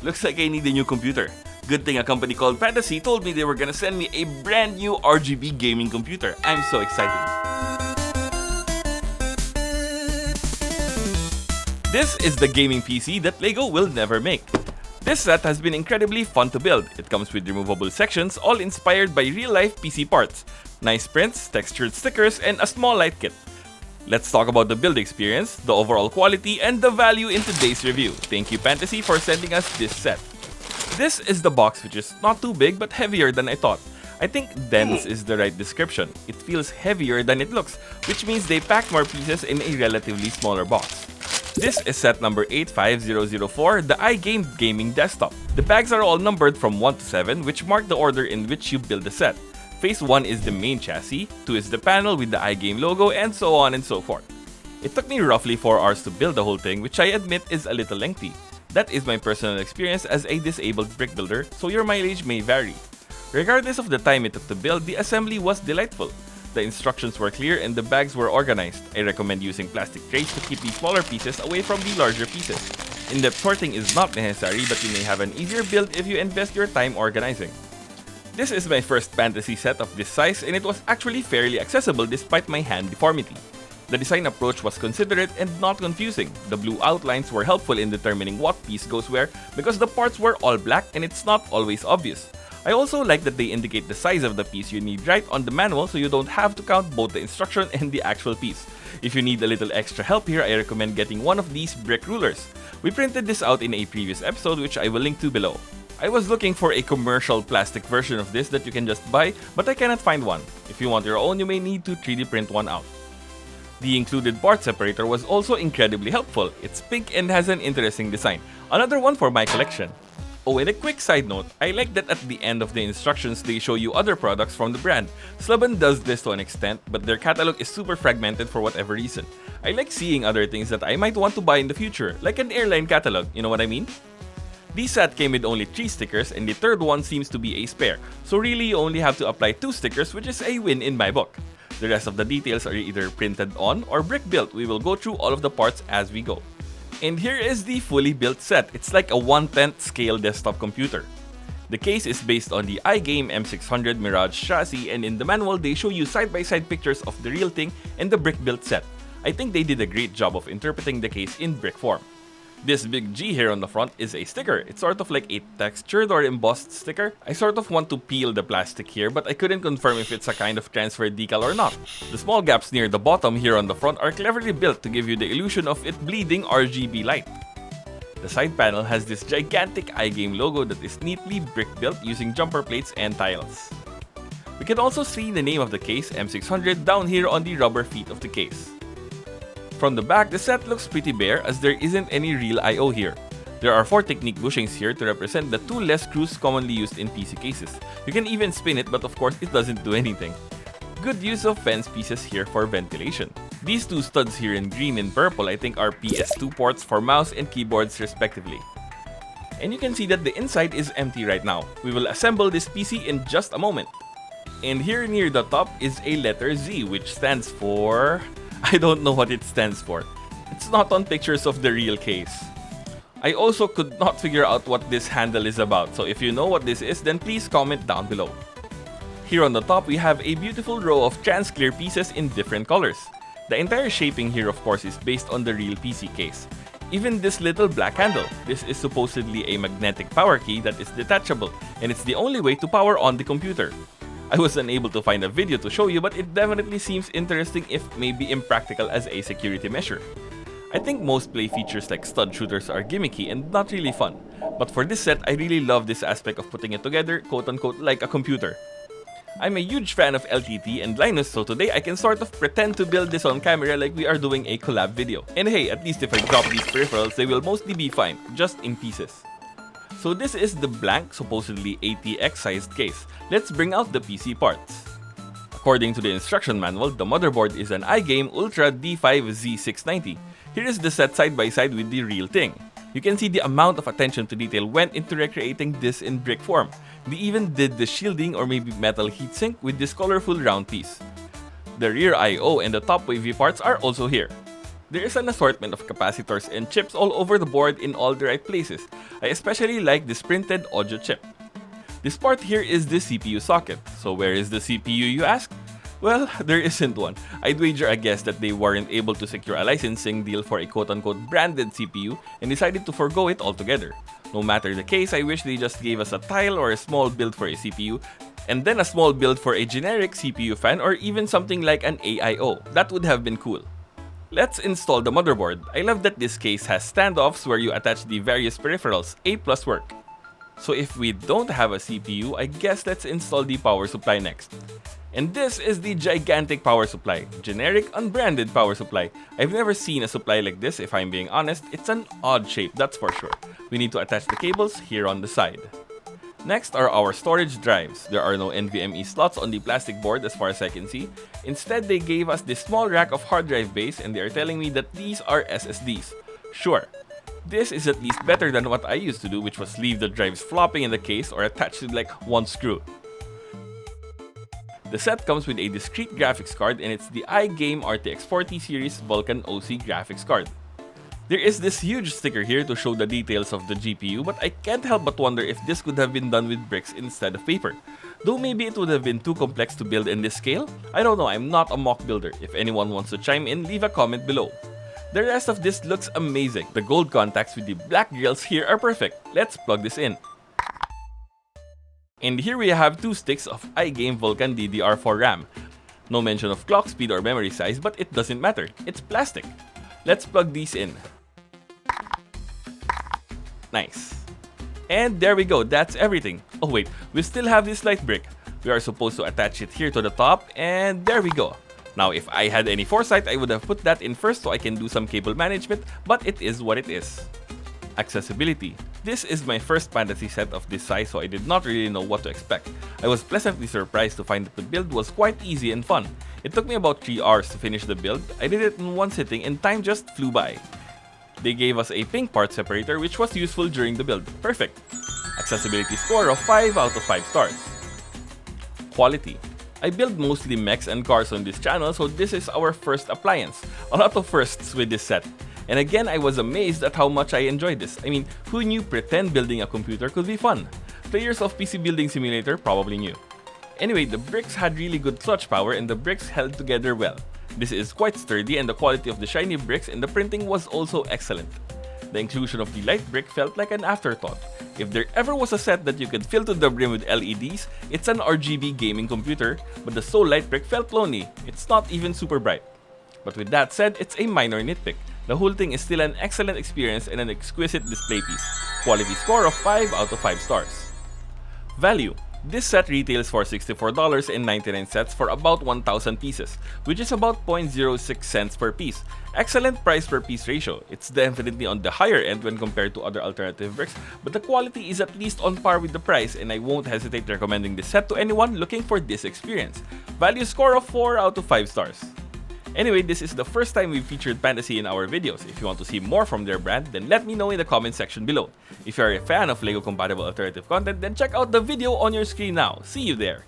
Looks like I need a new computer. Good thing a company called Pantasy told me they were gonna send me a brand new RGB gaming computer. I'm so excited. This is the gaming PC that LEGO will never make. This set has been incredibly fun to build. It comes with removable sections, all inspired by real-life PC parts, nice prints, textured stickers, and a small light kit. Let's talk about the build experience, the overall quality, and the value in today's review. Thank you Pantasy for sending us this set. This is the box, which is not too big but heavier than I thought. I think dense is the right description. It feels heavier than it looks, which means they packed more pieces in a relatively smaller box. This is set number 85004, the IGAME gaming desktop. The bags are all numbered from 1 to 7, which mark the order in which you build the set. Phase 1 is the main chassis, 2 is the panel with the IGAME logo, and so on and so forth. It took me roughly 4 hours to build the whole thing, which I admit is a little lengthy. That is my personal experience as a disabled brick builder, so your mileage may vary. Regardless of the time it took to build, the assembly was delightful. The instructions were clear and the bags were organized. I recommend using plastic trays to keep the smaller pieces away from the larger pieces. In-depth sorting is not necessary, but you may have an easier build if you invest your time organizing. This is my first Pantasy set of this size, and it was actually fairly accessible despite my hand deformity. The design approach was considerate and not confusing. The blue outlines were helpful in determining what piece goes where because the parts were all black and it's not always obvious. I also like that they indicate the size of the piece you need right on the manual, so you don't have to count both the instruction and the actual piece. If you need a little extra help here, I recommend getting one of these brick rulers. We printed this out in a previous episode, which I will link to below. I was looking for a commercial plastic version of this that you can just buy, but I cannot find one. If you want your own, you may need to 3D print one out. The included part separator was also incredibly helpful. It's pink and has an interesting design. Another one for my collection. Oh, and a quick side note, I like that at the end of the instructions they show you other products from the brand. Slubban does this to an extent, but their catalog is super fragmented for whatever reason. I like seeing other things that I might want to buy in the future, like an airline catalog, you know what I mean? This set came with only 3 stickers and the third one seems to be a spare, so really you only have to apply 2 stickers, which is a win in my book. The rest of the details are either printed on or brick built. We will go through all of the parts as we go. And here is the fully built set. It's like a 1/10 scale desktop computer. The case is based on the IGAME M600 Mirage chassis, and in the manual they show you side-by-side pictures of the real thing and the brick built set. I think they did a great job of interpreting the case in brick form. This big G here on the front is a sticker. It's sort of like a textured or embossed sticker. I sort of want to peel the plastic here, but I couldn't confirm if it's a kind of transfer decal or not. The small gaps near the bottom here on the front are cleverly built to give you the illusion of it bleeding RGB light. The side panel has this gigantic IGAME logo that is neatly brick built using jumper plates and tiles. We can also see the name of the case, M600, down here on the rubber feet of the case. From the back, the set looks pretty bare as there isn't any real I/O here. There are 4 Technique bushings here to represent the 2 less screws commonly used in PC cases. You can even spin it, but of course it doesn't do anything. Good use of fence pieces here for ventilation. These 2 studs here in green and purple I think are PS2 ports for mouse and keyboards respectively. And you can see that the inside is empty right now. We will assemble this PC in just a moment. And here near the top is a letter Z, which stands for... I don't know what it stands for. It's not on pictures of the real case. I also could not figure out what this handle is about, so if you know what this is, then please comment down below. Here on the top, we have a beautiful row of trans-clear pieces in different colors. The entire shaping here, of course, is based on the real PC case. Even this little black handle, this is supposedly a magnetic power key that is detachable, and it's the only way to power on the computer. I was unable to find a video to show you, but it definitely seems interesting if maybe impractical as a security measure. I think most play features like stud shooters are gimmicky and not really fun, but for this set I really love this aspect of putting it together quote-unquote like a computer. I'm a huge fan of LTT and Linus, so today I can sort of pretend to build this on camera like we are doing a collab video. And hey, at least if I drop these peripherals, they will mostly be fine, just in pieces. So this is the blank, supposedly ATX-sized case. Let's bring out the PC parts. According to the instruction manual, the motherboard is an IGAME Ultra D5Z690. Here is the set side by side with the real thing. You can see the amount of attention to detail went into recreating this in brick form. They even did the shielding or maybe metal heatsink with this colorful round piece. The rear I/O and the top wavy parts are also here. There is an assortment of capacitors and chips all over the board in all the right places. I especially like this printed audio chip. This part here is the CPU socket. So where is the CPU, you ask? Well, there isn't one. I'd wager a guess that they weren't able to secure a licensing deal for a quote-unquote branded CPU and decided to forgo it altogether. No matter the case, I wish they just gave us a tile or a small build for a CPU, and then a small build for a generic CPU fan or even something like an AIO. That would have been cool. Let's install the motherboard. I love that this case has standoffs where you attach the various peripherals. A+ work. So if we don't have a CPU, I guess let's install the power supply next. And this is the gigantic power supply. Generic, unbranded power supply. I've never seen a supply like this, if I'm being honest. It's an odd shape, that's for sure. We need to attach the cables here on the side. Next are our storage drives. There are no NVMe slots on the plastic board as far as I can see. Instead, they gave us this small rack of hard drive base and they are telling me that these are SSDs. Sure. This is at least better than what I used to do, which was leave the drives flopping in the case or attached with like one screw. The set comes with a discrete graphics card and it's the IGAME RTX 40 series Vulkan OC graphics card. There is this huge sticker here to show the details of the GPU, but I can't help but wonder if this could have been done with bricks instead of paper. Though maybe it would have been too complex to build in this scale? I don't know, I'm not a mock builder. If anyone wants to chime in, leave a comment below. The rest of this looks amazing. The gold contacts with the black grills here are perfect. Let's plug this in. And here we have two sticks of iGame Vulkan DDR4 RAM. No mention of clock speed or memory size, but it doesn't matter. It's plastic. Let's plug these in. Nice. And there we go, that's everything. Oh wait, we still have this light brick. We are supposed to attach it here to the top, and there we go. Now if I had any foresight, I would have put that in first so I can do some cable management, but it is what it is. Accessibility. This is my first Pantasy set of this size, so I did not really know what to expect. I was pleasantly surprised to find that the build was quite easy and fun. It took me about 3 hours to finish the build. I did it in one sitting and time just flew by. They gave us a pink part separator which was useful during the build. Perfect. Accessibility score of 5 out of 5 stars. Quality. I build mostly mechs and cars on this channel, so this is our first appliance. A lot of firsts with this set. And again, I was amazed at how much I enjoyed this. I mean, who knew pretend building a computer could be fun? Players of PC Building Simulator probably knew. Anyway, the bricks had really good clutch power and the bricks held together well. This is quite sturdy and the quality of the shiny bricks and the printing was also excellent. The inclusion of the light brick felt like an afterthought. If there ever was a set that you could fill to the brim with LEDs, it's an RGB gaming computer, but the Soul Light brick felt lonely. It's not even super bright. But with that said, it's a minor nitpick. The whole thing is still an excellent experience and an exquisite display piece. Quality score of 5 out of 5 stars. Value. This set retails for $64.99 for about 1,000 pieces, which is about 0.06 cents per piece. Excellent price per piece ratio. It's definitely on the higher end when compared to other alternative bricks, but the quality is at least on par with the price and I won't hesitate recommending this set to anyone looking for this experience. Value score of 4 out of 5 stars. Anyway, this is the first time we've featured Pantasy in our videos. If you want to see more from their brand, then let me know in the comment section below. If you're a fan of LEGO compatible alternative content, then check out the video on your screen now. See you there!